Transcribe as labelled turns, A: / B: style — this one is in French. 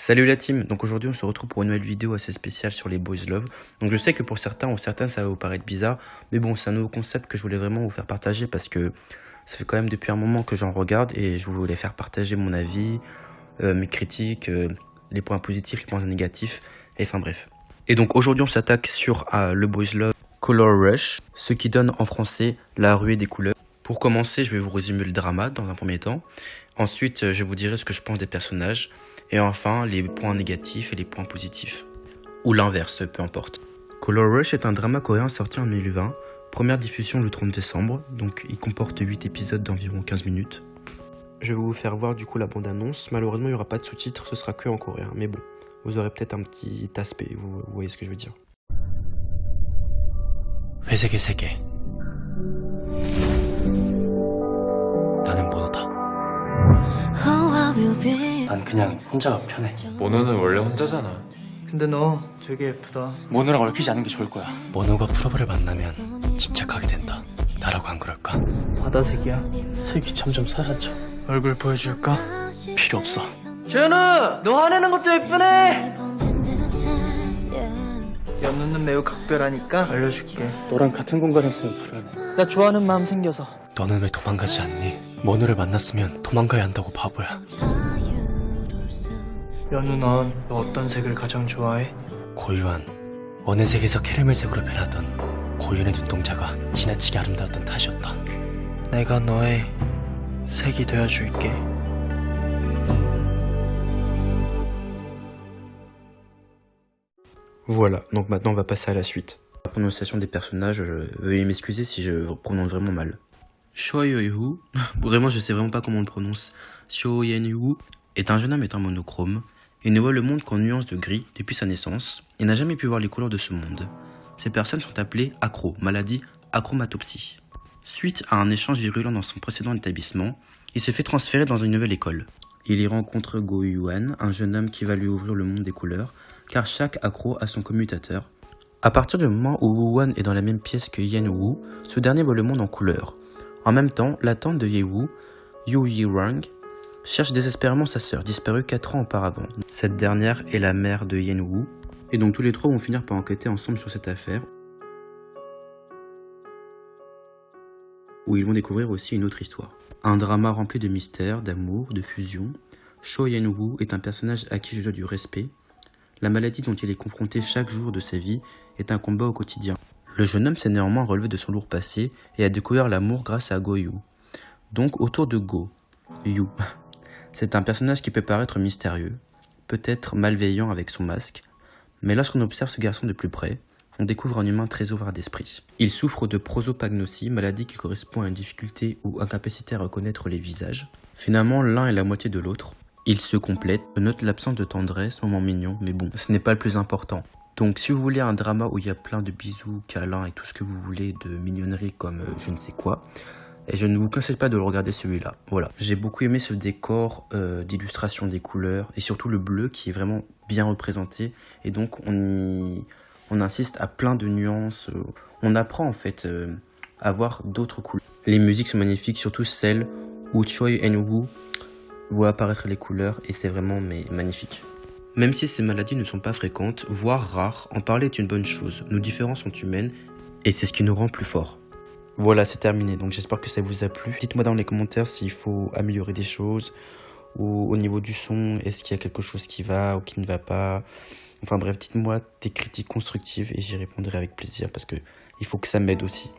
A: Salut la team, donc aujourd'hui on se retrouve pour une nouvelle vidéo assez spéciale sur les boys love. Donc je sais que pour certains ou certaines ça va vous paraître bizarre, mais bon c'est un nouveau concept que je voulais vraiment vous faire partager parce que ça fait quand même depuis un moment que j'en regarde et je voulais faire partager mon avis, mes critiques, les points positifs, les points négatifs, et enfin bref. Et donc aujourd'hui on s'attaque sur le boys love Color Rush, ce qui donne en français la ruée des couleurs. Pour commencer je vais vous résumer le drama dans un premier temps, ensuite je vous dirai ce que je pense des personnages, et enfin, les points négatifs et les points positifs. Ou l'inverse, peu importe. Color Rush est un drama coréen sorti en 2020, première diffusion le 30 décembre, donc il comporte 8 épisodes d'environ 15 minutes. Je vais vous faire voir du coup la bande-annonce, malheureusement il n'y aura pas de sous-titres, ce sera que en coréen, mais bon, vous aurez peut-être un petit aspect, vous voyez ce que je veux dire.
B: 회색의 세계 나는 모노다. 난 그냥 혼자가 편해.
C: 모노는 원래 혼자잖아.
D: 근데 너 되게 예쁘다.
B: 모노랑 얽히지 않은 게 좋을 거야. 모노가 프로브를 만나면 집착하게 된다. 나라고 안 그럴까?
D: 바다색이야.
B: 색이 점점 사라져.
D: 얼굴 보여줄까?
B: 필요 없어.
D: 준우! 너 화내는 것도 예쁘네! 연우는 매우 각별하니까 알려줄게.
B: 너랑 같은 공간에 있으면 불안해.
D: 나 좋아하는 마음 생겨서.
B: 너는 왜 도망가지 않니? 모노를 만났으면 도망가야 한다고 바보야.
D: 연우 넌 어떤 색을 가장 좋아해?
B: 고유한 원의 색에서 캐러멜색으로 변하던 고윤의 눈동자가 지나치게 아름다웠던 탓이었다.
D: 내가 너의 색이 되어줄게.
A: Voilà, donc maintenant on va passer à la suite. La prononciation des personnages, veuillez m'excuser si je prononce vraiment mal. Choi Yeon-woo, vraiment je sais vraiment pas comment on le prononce. Choi Yeon-woo est un jeune homme étant monochrome. Il ne voit le monde qu'en nuances de gris depuis sa naissance et n'a jamais pu voir les couleurs de ce monde. Ces personnes sont appelées accros, maladie achromatopsie. Suite à un échange virulent dans son précédent établissement, il se fait transférer dans une nouvelle école. Il y rencontre Go Yuan, un jeune homme qui va lui ouvrir le monde des couleurs, car chaque accro a son commutateur. À partir du moment où Woo-Wan est dans la même pièce que Yen-woo, ce dernier voit le monde en couleurs. En même temps, la tante de Ye-woo, Yu Yi-rang, cherche désespérément sa sœur, disparue 4 ans auparavant. Cette dernière est la mère de Yen-woo, et donc tous les trois vont finir par enquêter ensemble sur cette affaire, où ils vont découvrir aussi une autre histoire. Un drama rempli de mystères, d'amour, de fusion. Cho Yen-woo est un personnage à qui je dois du respect. La maladie dont il est confronté chaque jour de sa vie est un combat au quotidien. Le jeune homme s'est néanmoins relevé de son lourd passé et a découvert l'amour grâce à Go Yu. Donc autour de Go Yu, c'est un personnage qui peut paraître mystérieux, peut-être malveillant avec son masque, mais lorsqu'on observe ce garçon de plus près, on découvre un humain très ouvert d'esprit. Il souffre de prosopagnosie, maladie qui correspond à une difficulté ou incapacité à reconnaître les visages. Finalement, l'un est la moitié de l'autre. Ils se complètent. Je note l'absence de tendresse, moment mignon, mais bon, ce n'est pas le plus important. Donc si vous voulez un drama où il y a plein de bisous, câlins et tout ce que vous voulez de mignonnerie comme je ne sais quoi, et je ne vous conseille pas de le regarder celui-là. Voilà. J'ai beaucoup aimé ce décor d'illustration des couleurs et surtout le bleu qui est vraiment bien représenté. Et donc on insiste à plein de nuances. On apprend en fait à voir d'autres couleurs. Les musiques sont magnifiques, surtout celles où Choi Yeon-woo voit apparaître les couleurs et c'est vraiment magnifique. Même si ces maladies ne sont pas fréquentes, voire rares, en parler est une bonne chose. Nos différences sont humaines et c'est ce qui nous rend plus forts. Voilà, c'est terminé, donc j'espère que ça vous a plu. Dites-moi dans les commentaires s'il faut améliorer des choses, ou au niveau du son, est-ce qu'il y a quelque chose qui va ou qui ne va pas. Enfin bref, dites-moi des critiques constructives et j'y répondrai avec plaisir parce que il faut que ça m'aide aussi.